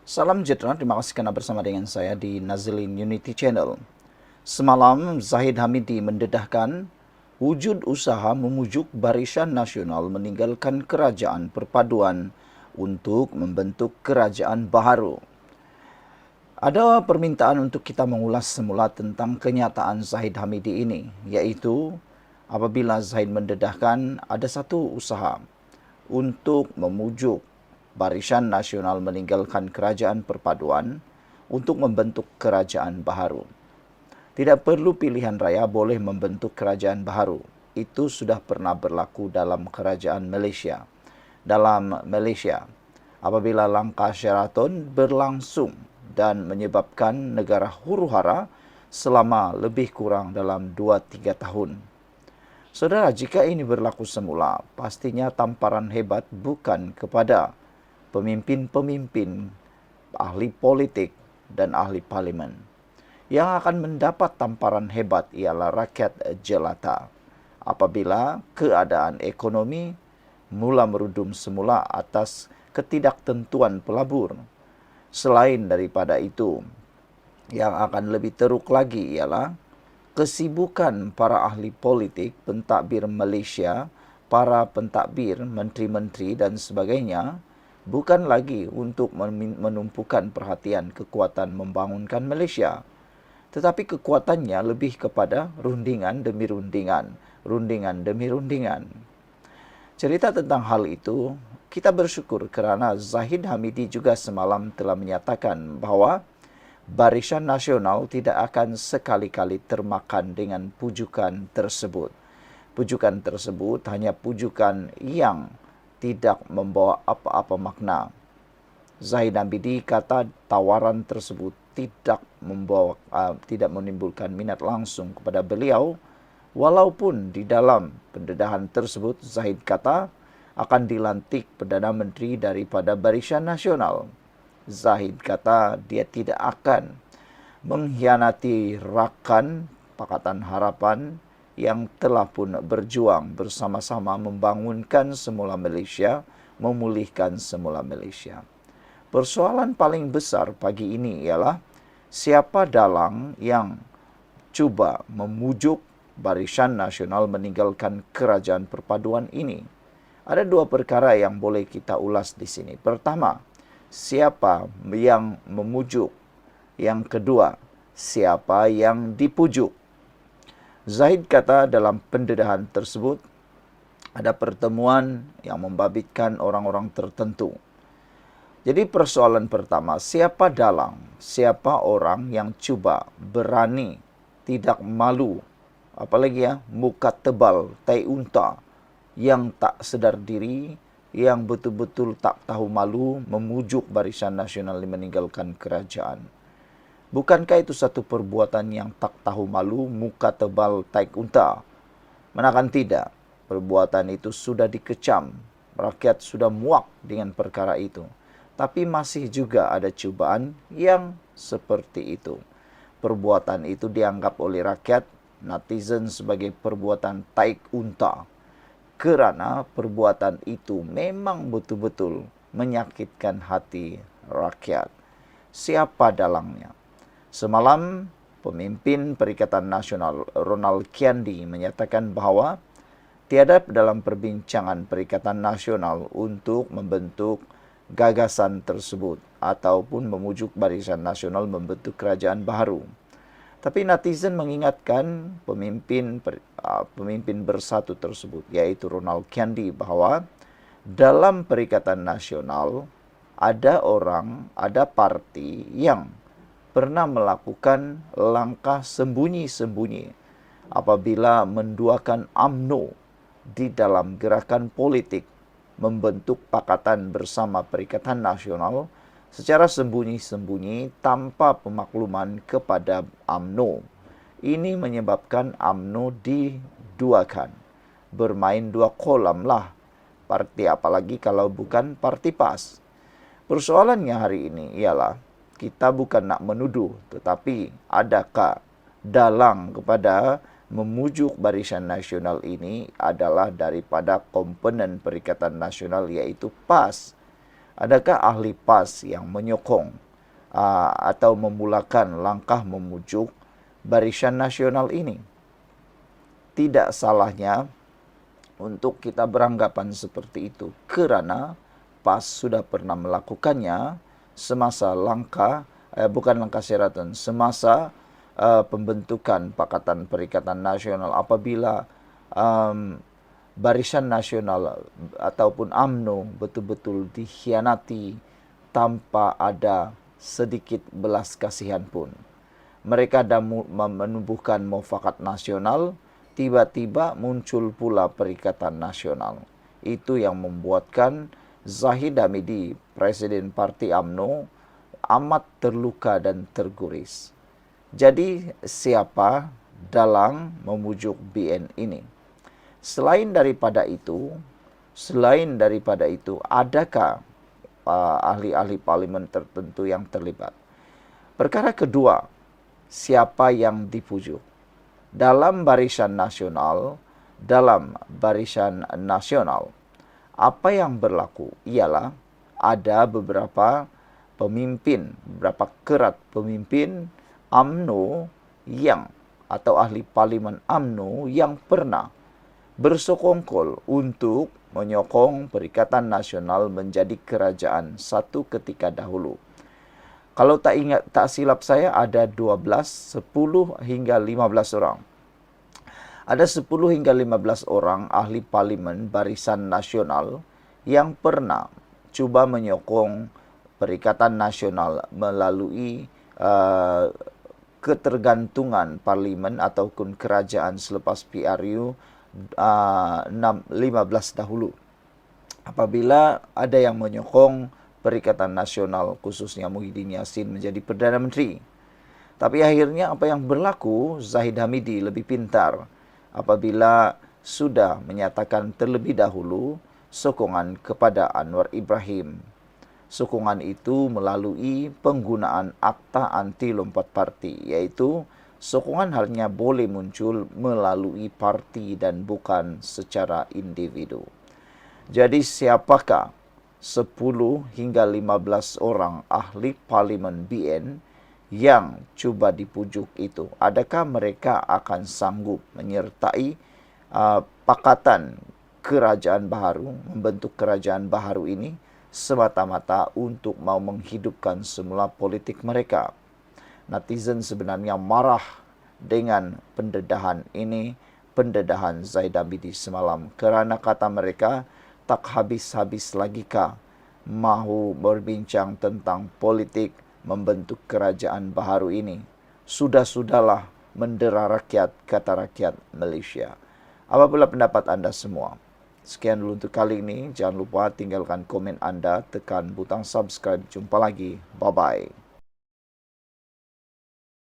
Salam sejahtera, terima kasih karena bersama dengan saya di Nazilin Unity Channel. Semalam, Zahid Hamidi mendedahkan wujud usaha memujuk Barisan Nasional meninggalkan kerajaan perpaduan untuk membentuk kerajaan baharu. Ada permintaan untuk kita mengulas semula tentang kenyataan Zahid Hamidi ini, yaitu apabila Zahid mendedahkan ada satu usaha untuk memujuk Barisan Nasional meninggalkan kerajaan perpaduan untuk membentuk kerajaan baharu. Tidak perlu pilihan raya boleh membentuk kerajaan baharu. Itu sudah pernah berlaku dalam kerajaan Malaysia. Dalam Malaysia, apabila langkah Sheraton berlangsung dan menyebabkan negara huru-hara selama lebih kurang dalam 2-3 tahun. Saudara, jika ini berlaku semula, pastinya tamparan hebat bukan kepada pemimpin-pemimpin, ahli politik, dan ahli parlimen. Yang akan mendapat tamparan hebat ialah rakyat jelata. Apabila keadaan ekonomi mula merudum semula atas ketidaktentuan pelabur. Selain daripada itu, yang akan lebih teruk lagi ialah kesibukan para ahli politik, pentadbir Malaysia, para pentadbir, menteri-menteri dan sebagainya, bukan lagi untuk menumpukan perhatian kekuatan membangunkan Malaysia, tetapi kekuatannya lebih kepada rundingan demi rundingan, rundingan demi rundingan. Cerita tentang hal itu, kita bersyukur kerana Zahid Hamidi juga semalam telah menyatakan bahawa Barisan Nasional tidak akan sekali-kali termakan dengan pujukan tersebut. Pujukan tersebut hanya pujukan yang tidak membawa apa-apa makna. Zahid Hamidi kata tawaran tersebut tidak menimbulkan minat langsung kepada beliau, walaupun di dalam pendedahan tersebut Zahid kata akan dilantik Perdana Menteri daripada Barisan Nasional. Zahid kata dia tidak akan mengkhianati rakan Pakatan Harapan yang telah pun berjuang bersama-sama membangunkan semula Malaysia, memulihkan semula Malaysia. Persoalan paling besar pagi ini ialah siapa dalang yang cuba memujuk Barisan Nasional meninggalkan kerajaan perpaduan ini. Ada dua perkara yang boleh kita ulas di sini. Pertama, siapa yang memujuk? Yang kedua, siapa yang dipujuk? Zahid kata dalam pendedahan tersebut, ada pertemuan yang membabitkan orang-orang tertentu. Jadi persoalan pertama, siapa dalang? Siapa orang yang cuba, berani, tidak malu, apalagi muka tebal, tai unta, yang tak sedar diri, yang betul-betul tak tahu malu memujuk Barisan Nasional meninggalkan kerajaan. Bukankah itu satu perbuatan yang tak tahu malu, muka tebal, tai unta? Manakan tidak, perbuatan itu sudah dikecam. Rakyat sudah muak dengan perkara itu. Tapi masih juga ada cubaan yang seperti itu. Perbuatan itu dianggap oleh rakyat, netizen sebagai perbuatan tai unta. Kerana perbuatan itu memang betul-betul menyakitkan hati rakyat. Siapa dalangnya? Semalam, pemimpin Perikatan Nasional Ronald Kiandi menyatakan bahawa tiada dalam perbincangan Perikatan Nasional untuk membentuk gagasan tersebut ataupun memujuk Barisan Nasional membentuk kerajaan baharu. Tapi netizen mengingatkan pemimpin bersatu tersebut, yaitu Ronald Kiandi, bahawa dalam Perikatan Nasional ada orang, ada parti yang pernah melakukan langkah sembunyi-sembunyi apabila menduakan UMNO di dalam gerakan politik membentuk pakatan bersama Perikatan Nasional secara sembunyi-sembunyi tanpa pemakluman kepada UMNO. Ini menyebabkan UMNO diduakan. Bermain dua kolam lah. Parti apalagi kalau bukan parti PAS. Persoalannya hari ini ialah kita bukan nak menuduh, tetapi adakah dalang kepada memujuk Barisan Nasional ini adalah daripada komponen Perikatan Nasional, yaitu PAS. Adakah ahli PAS yang menyokong atau memulakan langkah memujuk Barisan Nasional ini? Tidak salahnya untuk kita beranggapan seperti itu, kerana PAS sudah pernah melakukannya semasa semasa pembentukan Pakatan Perikatan Nasional, apabila Barisan Nasional ataupun UMNO betul-betul dikhianati tanpa ada sedikit belas kasihan pun. Mereka dah menubuhkan mufakat nasional, tiba-tiba muncul pula Perikatan Nasional. Itu yang membuatkan Zahid Hamidi, Presiden Parti UMNO, amat terluka dan terguris. Jadi siapa dalang memujuk BN ini? Selain daripada itu, adakah ahli-ahli parlimen tertentu yang terlibat? Perkara kedua, siapa yang dipujuk? Dalam Barisan Nasional, apa yang berlaku ialah ada beberapa kerat pemimpin UMNO atau ahli parlimen UMNO yang pernah bersekongkol untuk menyokong Perikatan Nasional menjadi kerajaan satu ketika dahulu. Kalau tak silap saya, ada 10 hingga 15 orang. Ada 10 hingga 15 orang ahli parlimen Barisan Nasional yang pernah cuba menyokong Perikatan Nasional melalui ketergantungan parlimen ataupun kerajaan selepas PRU 15 dahulu. Apabila ada yang menyokong Perikatan Nasional, khususnya Muhyiddin Yassin menjadi Perdana Menteri. Tapi akhirnya apa yang berlaku, Zahid Hamidi lebih pintar apabila sudah menyatakan terlebih dahulu sokongan kepada Anwar Ibrahim. Sokongan itu melalui penggunaan akta anti lompat parti, iaitu sokongan hanya boleh muncul melalui parti dan bukan secara individu. Jadi siapakah 10 hingga 15 orang ahli parlimen BN yang cuba dipujuk itu? Adakah mereka akan sanggup menyertai pakatan kerajaan baru, membentuk kerajaan baru ini semata-mata untuk mau menghidupkan semula politik mereka? Netizen sebenarnya marah dengan pendedahan ini, pendedahan Zahid Hamidi semalam, kerana kata mereka, tak habis-habis lagi kah mahu berbincang tentang politik membentuk kerajaan baru ini? Sudah-sudahlah mendera rakyat, kata rakyat Malaysia. Apa pula pendapat anda semua? Sekian dulu untuk kali ini. Jangan lupa tinggalkan komen anda, tekan butang subscribe. Jumpa lagi. Bye-bye.